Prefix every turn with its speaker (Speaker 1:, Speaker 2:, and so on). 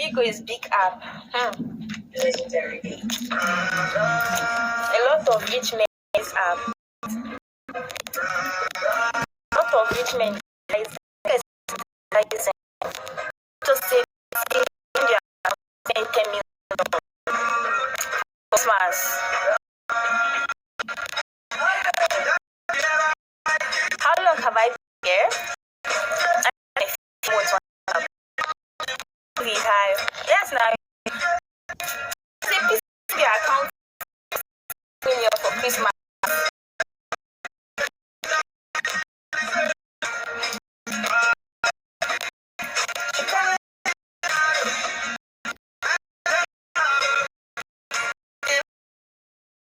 Speaker 1: Bigo is big app.
Speaker 2: Legendary.
Speaker 1: A lot of rich men use app. A lot of rich men use to save India 10 million Christmas. How long have I been here? Yes, now. See, PCB account for Christmas.